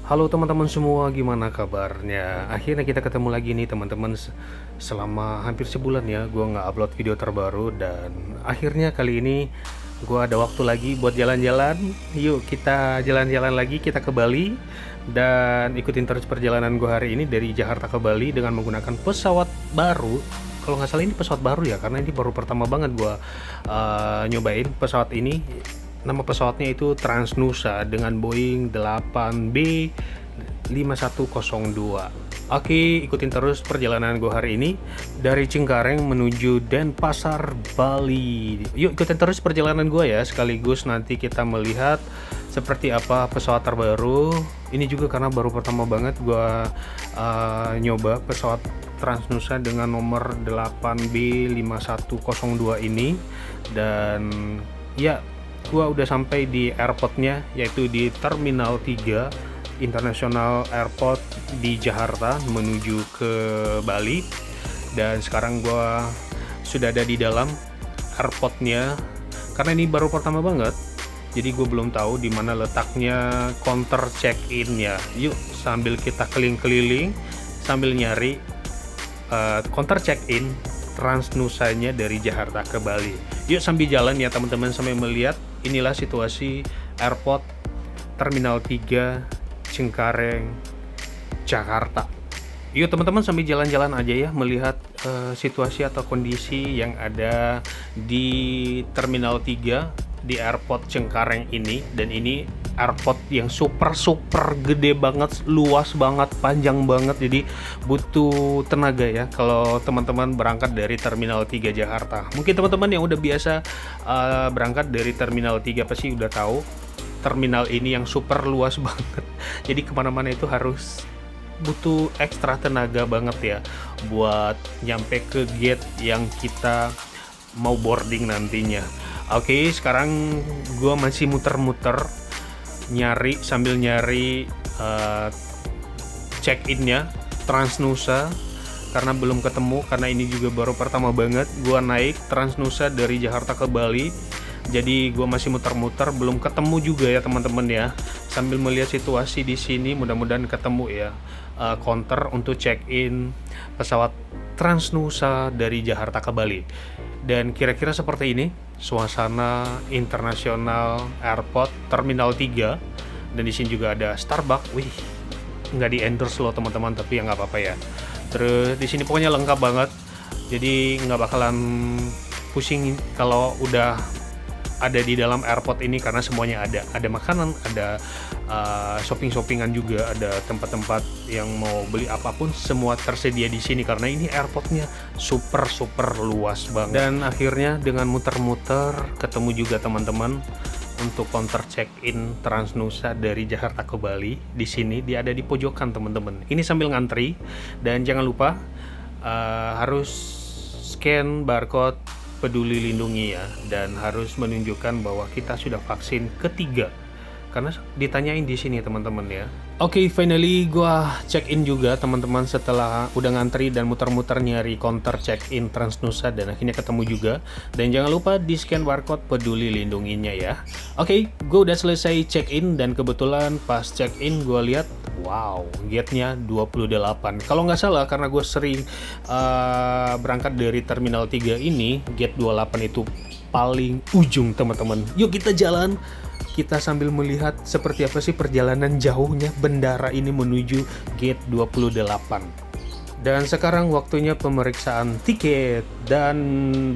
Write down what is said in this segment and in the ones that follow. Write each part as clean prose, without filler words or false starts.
Halo teman-teman semua, gimana kabarnya? Akhirnya kita ketemu lagi nih teman-teman. Selama hampir sebulan ya, gue nggak upload video terbaru dan akhirnya kali ini gue ada waktu lagi buat jalan-jalan. Yuk kita jalan-jalan lagi, kita ke Bali dan ikutin terus perjalanan gue hari ini dari Jakarta ke Bali dengan menggunakan pesawat baru. Kalau nggak salah ini pesawat baru ya, karena ini baru pertama banget gue nyobain pesawat ini. Nama pesawatnya itu Transnusa dengan Boeing 8B 5102. Oke, ikutin terus perjalanan gue hari ini dari Cengkareng menuju Denpasar, Bali. Yuk ikutin terus perjalanan gue ya, sekaligus nanti kita melihat seperti apa pesawat terbaru. Ini juga karena baru pertama banget gue nyoba pesawat Transnusa dengan nomor 8B 5102 ini. Dan ya, gua udah sampai di airportnya, yaitu di Terminal 3 International Airport di Jakarta menuju ke Bali. Dan sekarang gua sudah ada di dalam airportnya karena ini baru pertama banget, jadi gue belum tahu di mana letaknya counter check-in ya. Yuk sambil kita keliling-keliling sambil nyari counter check-in Transnusanya dari Jakarta ke Bali. Yuk sambil jalan ya teman-teman, sambil melihat inilah situasi airport Terminal 3 Cengkareng, Jakarta. Yuk teman-teman sambil jalan-jalan aja ya, melihat situasi atau kondisi yang ada di Terminal 3 di airport Cengkareng ini. Dan ini airport yang super gede banget, luas banget, panjang banget, jadi butuh tenaga ya kalau teman-teman berangkat dari Terminal 3 Jakarta. Mungkin teman-teman yang udah biasa berangkat dari Terminal 3 pasti udah tahu terminal ini yang super luas banget, jadi kemana-mana itu harus butuh ekstra tenaga banget ya buat nyampe ke gate yang kita mau boarding nantinya. Oke, sekarang gua masih muter-muter sambil nyari check-innya Transnusa karena belum ketemu, karena ini juga baru pertama banget gua naik Transnusa dari Jakarta ke Bali. Jadi gua masih muter-muter, belum ketemu juga ya teman-teman ya. Sambil melihat situasi di sini, mudah-mudahan ketemu ya counter untuk check-in pesawat Transnusa dari Jakarta ke Bali. Dan kira-kira seperti ini suasana International Airport Terminal 3. Dan di sini juga ada Starbucks. Wih, nggak di endorse loh teman-teman, tapi ya nggak apa-apa ya. Terus di sini pokoknya lengkap banget, jadi nggak bakalan pusing kalau udah ada di dalam airport ini, karena semuanya ada makanan, ada shopping-shoppingan juga, ada tempat-tempat yang mau beli apapun, semua tersedia di sini karena ini airportnya super luas banget. Dan akhirnya dengan muter-muter ketemu juga teman-teman untuk counter check-in Transnusa dari Jakarta ke Bali. Di sini dia ada di pojokan teman-teman. Ini sambil ngantri, dan jangan lupa harus scan barcode Peduli Lindungi ya, dan harus menunjukkan bahwa kita sudah vaksin ketiga, karena ditanyain di sini teman-teman ya. Oke, finally gua check in juga teman-teman setelah udah ngantri dan muter-muter nyari counter check in Transnusa, dan akhirnya ketemu juga. Dan jangan lupa di scan barcode Peduli Lindunginya ya. Oke, gue udah selesai check in, dan kebetulan pas check in gue lihat, wow, gate-nya 28. Kalau nggak salah, karena gue sering berangkat dari Terminal 3 ini, gate 28 itu paling ujung teman-teman. Yuk kita jalan, kita sambil melihat seperti apa sih perjalanan jauhnya bendara ini menuju gate 28. Dan sekarang waktunya pemeriksaan tiket dan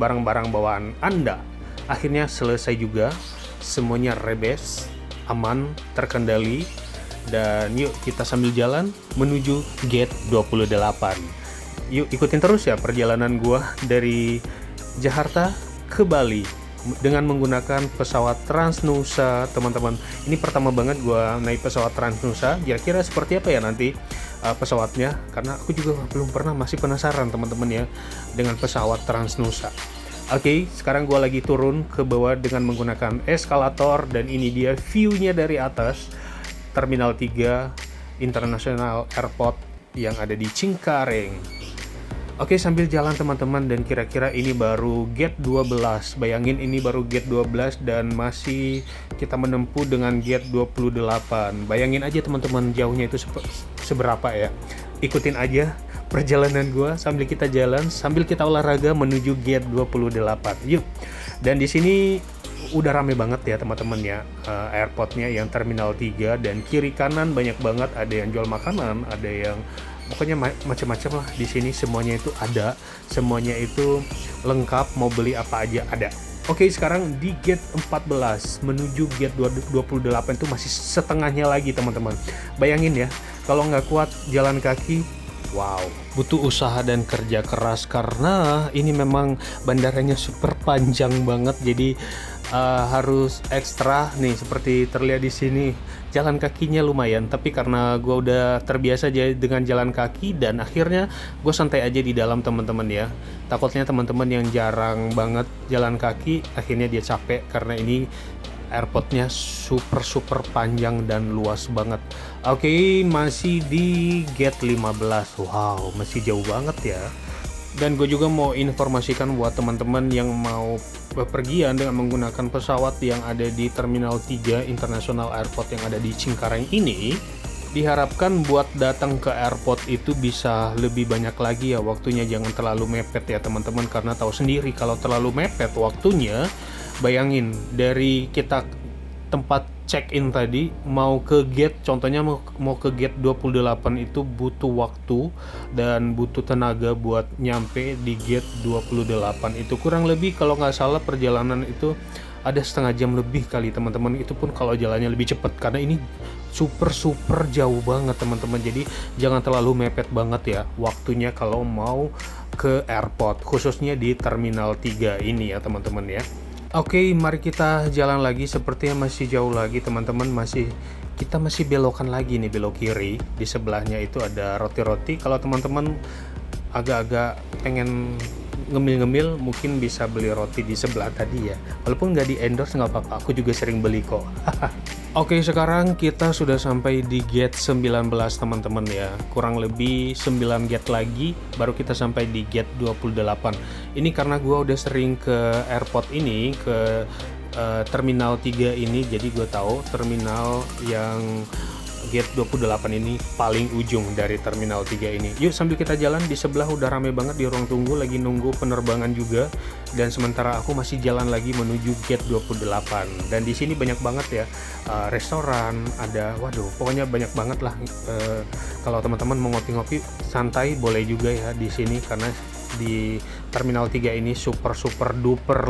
barang-barang bawaan Anda. Akhirnya selesai juga, semuanya rebes, aman, terkendali. Dan yuk kita sambil jalan menuju gate 28. Yuk ikutin terus ya perjalanan gua dari Jakarta ke Bali dengan menggunakan pesawat Transnusa teman-teman. Ini pertama banget gua naik pesawat Transnusa. Kira-kira seperti apa ya nanti pesawatnya, karena aku juga belum pernah, masih penasaran teman-teman ya dengan pesawat Transnusa. Oke, sekarang gua lagi turun ke bawah dengan menggunakan eskalator, dan ini dia view-nya dari atas Terminal 3 International Airport yang ada di Cengkareng. Oke, sambil jalan teman-teman, dan kira-kira ini baru gate 12. Bayangin ini baru gate 12 dan masih kita menempuh dengan gate 28. Bayangin aja teman-teman, jauhnya itu seberapa ya. Ikutin aja perjalanan gua sambil kita jalan, sambil kita olahraga menuju gate 28. Yuk. Dan di sini udah rame banget ya teman-teman ya, airportnya yang Terminal 3, dan kiri kanan banyak banget, ada yang jual makanan, ada yang pokoknya macam-macam lah di sini, semuanya itu ada, semuanya itu lengkap, mau beli apa aja ada. Oke, sekarang di gate 14 menuju gate 28 itu masih setengahnya lagi teman-teman. Bayangin ya, kalau nggak kuat jalan kaki, wow, butuh usaha dan kerja keras karena ini memang bandaranya super panjang banget, jadi harus ekstra nih, seperti terlihat di sini. Jalan kakinya lumayan, tapi karena gue udah terbiasa dengan jalan kaki, dan akhirnya gue santai aja di dalam teman-teman ya. Takutnya teman-teman yang jarang banget jalan kaki akhirnya dia capek karena ini airportnya super panjang dan luas banget. Oke, masih di gate 15. Wow, masih jauh banget ya. Dan gue juga mau informasikan buat teman-teman yang mau bepergian dengan menggunakan pesawat yang ada di Terminal 3 International Airport yang ada di Cengkareng ini, diharapkan buat datang ke airport itu bisa lebih banyak lagi ya waktunya, jangan terlalu mepet ya teman-teman, karena tahu sendiri kalau terlalu mepet waktunya, bayangin dari kita tempat check-in tadi mau ke gate, contohnya mau ke gate 28 itu butuh waktu dan butuh tenaga buat nyampe di gate 28 itu, kurang lebih kalau nggak salah perjalanan itu ada setengah jam lebih kali teman-teman, itu pun kalau jalannya lebih cepat karena ini super jauh banget teman-teman. Jadi jangan terlalu mepet banget ya waktunya kalau mau ke airport, khususnya di Terminal 3 ini ya teman-teman ya. Oke, mari kita jalan lagi, sepertinya masih jauh lagi teman-teman, kita masih belokan lagi nih, belok kiri. Di sebelahnya itu ada roti-roti. Kalau teman-teman agak-agak pengen ngemil-ngemil, mungkin bisa beli roti di sebelah tadi ya. Walaupun nggak di endorse nggak apa-apa, aku juga sering beli kok. Oke, sekarang kita sudah sampai di gate 19 teman-teman ya. Kurang lebih 9 gate lagi baru kita sampai di gate 28. Ini karena gua udah sering ke airport ini, ke Terminal 3 ini, jadi gue tahu terminal yang gate 28 ini paling ujung dari Terminal 3 ini. Yuk, sambil kita jalan, di sebelah udah rame banget di ruang tunggu, lagi nunggu penerbangan juga. Dan sementara aku masih jalan lagi menuju gate 28. Dan di sini banyak banget ya restoran, ada, waduh, pokoknya banyak banget lah. Kalau teman-teman mau ngopi-ngopi santai boleh juga ya di sini, karena di Terminal 3 ini super duper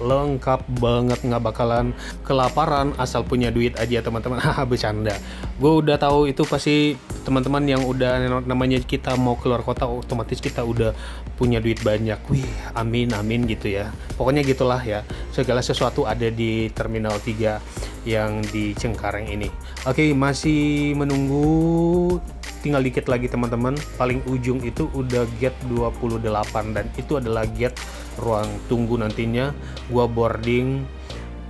lengkap banget, nggak bakalan kelaparan asal punya duit aja teman-teman. Haha, bercanda. Gue udah tahu itu pasti teman-teman yang udah namanya kita mau keluar kota, otomatis kita udah punya duit banyak. Wih, amin gitu ya. Pokoknya gitulah ya, segala sesuatu ada di Terminal 3 yang di Cengkareng ini. Oke, masih menunggu, tinggal dikit lagi teman-teman, paling ujung itu udah gate 28, dan itu adalah gate ruang tunggu nantinya gua boarding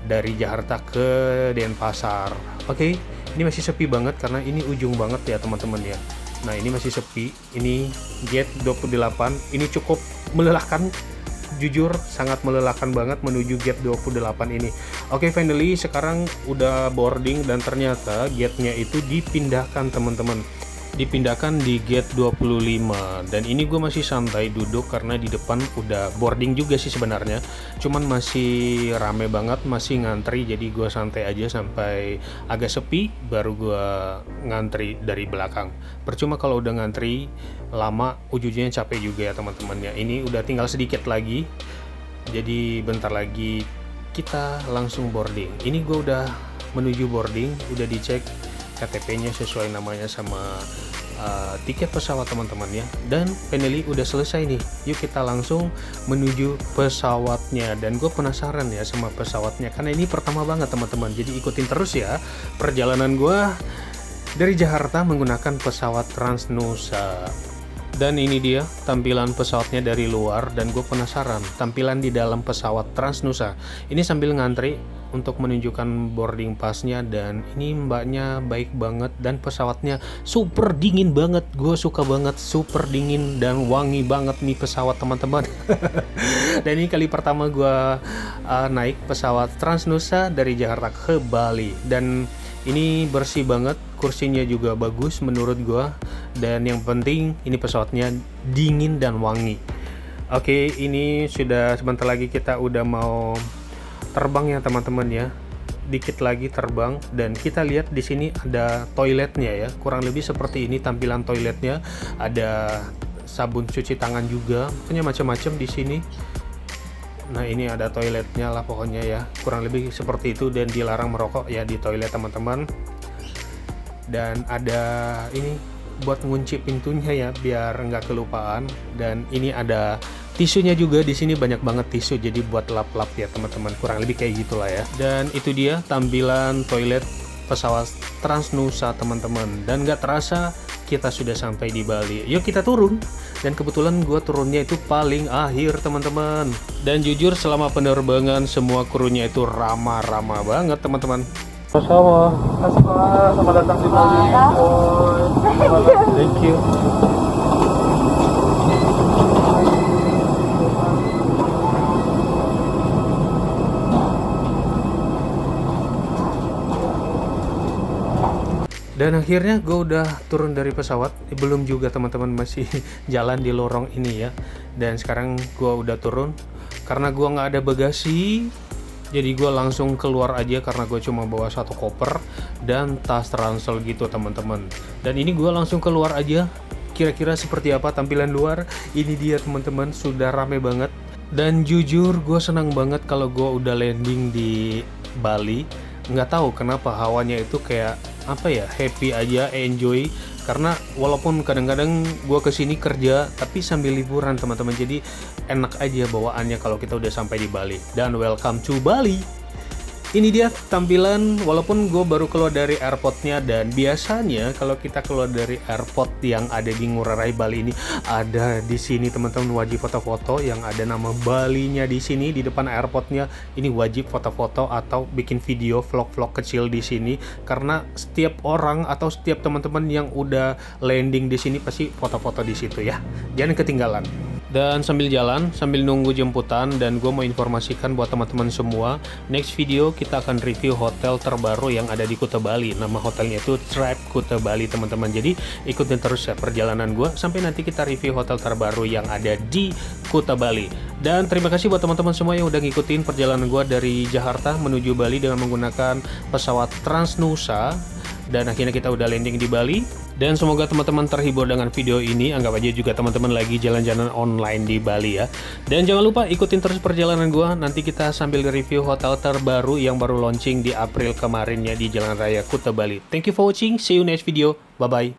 dari Jakarta ke Denpasar. Oke, ini masih sepi banget karena ini ujung banget ya teman-teman ya. Nah, ini masih sepi, ini gate 28, ini cukup melelahkan, jujur sangat melelahkan banget menuju gate 28 ini. Oke, finally sekarang udah boarding, dan ternyata gate-nya itu dipindahkan teman-teman, dipindahkan di gate 25. Dan ini gue masih santai duduk karena di depan udah boarding juga sih sebenarnya, cuman masih rame banget, masih ngantri, jadi gue santai aja sampai agak sepi baru gue ngantri dari belakang. Percuma kalau udah ngantri lama, ujungnya capek juga ya teman-teman ya. Ini udah tinggal sedikit lagi, jadi bentar lagi kita langsung boarding. Ini gue udah menuju boarding, udah dicek KTP-nya sesuai namanya sama tiket pesawat teman-teman ya. Dan finally udah selesai nih, yuk kita langsung menuju pesawatnya. Dan gue penasaran ya sama pesawatnya karena ini pertama banget teman-teman, jadi ikutin terus ya perjalanan gue dari Jakarta menggunakan pesawat Transnusa. Dan ini dia tampilan pesawatnya dari luar, dan gue penasaran tampilan di dalam pesawat Transnusa. Ini sambil ngantri untuk menunjukkan boarding passnya, dan ini mbaknya baik banget, dan pesawatnya super dingin banget. Gue suka banget, super dingin dan wangi banget nih pesawat teman-teman. Dan ini kali pertama gue naik pesawat Transnusa dari Jakarta ke Bali, dan ini bersih banget, kursinya juga bagus menurut gua, dan yang penting ini pesawatnya dingin dan wangi. Oke, ini sudah sebentar lagi kita udah mau terbang ya teman-teman ya. Dikit lagi terbang, dan kita lihat di sini ada toiletnya ya. Kurang lebih seperti ini tampilan toiletnya. Ada sabun cuci tangan juga, punya macam-macam di sini. Nah, ini ada toiletnya lah pokoknya ya, kurang lebih seperti itu, dan dilarang merokok ya di toilet teman-teman. Dan ada ini buat ngunci pintunya ya biar nggak kelupaan, dan ini ada tisunya juga di sini, banyak banget tisu jadi buat lap-lap ya teman-teman, kurang lebih kayak gitulah ya. Dan itu dia tampilan toilet pesawat Transnusa teman-teman, dan nggak terasa kita sudah sampai di Bali. Yuk kita turun. Dan kebetulan gue turunnya itu paling akhir teman-teman. Dan jujur selama penerbangan semua krunya itu ramah-ramah banget teman-teman. Sama, selamat datang di Bali. Thank you. Dan akhirnya gue udah turun dari pesawat, belum juga teman-teman, masih jalan di lorong ini ya. Dan sekarang gue udah turun, karena gue nggak ada bagasi, jadi gue langsung keluar aja karena gue cuma bawa satu koper dan tas ransel gitu teman-teman. Dan ini gue langsung keluar aja. Kira-kira seperti apa tampilan luar? Ini dia teman-teman, sudah rame banget. Dan jujur gue senang banget kalau gue udah landing di Bali. Nggak tahu kenapa hawanya itu kayak apa ya, happy aja, enjoy. Karena walaupun kadang-kadang gue kesini kerja tapi sambil liburan teman-teman, jadi enak aja bawaannya kalau kita udah sampai di Bali. Dan welcome to Bali. Ini dia tampilan walaupun gue baru keluar dari airportnya, dan biasanya kalau kita keluar dari airport yang ada di Ngurah Rai Bali ini, ada di sini teman-teman wajib foto-foto yang ada nama Balinya di sini di depan airportnya. Ini wajib foto-foto atau bikin video vlog-vlog kecil di sini, karena setiap orang atau setiap teman-teman yang udah landing di sini pasti foto-foto di situ ya. Jangan ketinggalan. Dan sambil jalan, sambil nunggu jemputan, dan gue mau informasikan buat teman-teman semua, next video kita akan review hotel terbaru yang ada di Kuta Bali. Nama hotelnya itu Tribe Kuta Bali teman-teman. Jadi ikutin terus ya perjalanan gue sampai nanti kita review hotel terbaru yang ada di Kuta Bali. Dan terima kasih buat teman-teman semua yang udah ngikutin perjalanan gue dari Jakarta menuju Bali dengan menggunakan pesawat Transnusa. Dan akhirnya kita udah landing di Bali. Dan semoga teman-teman terhibur dengan video ini. Anggap aja juga teman-teman lagi jalan-jalan online di Bali ya. Dan jangan lupa ikutin terus perjalanan gua. Nanti kita sambil review hotel terbaru yang baru launching di April kemarin ya di Jalan Raya Kuta Bali. Thank you for watching. See you next video. Bye-bye.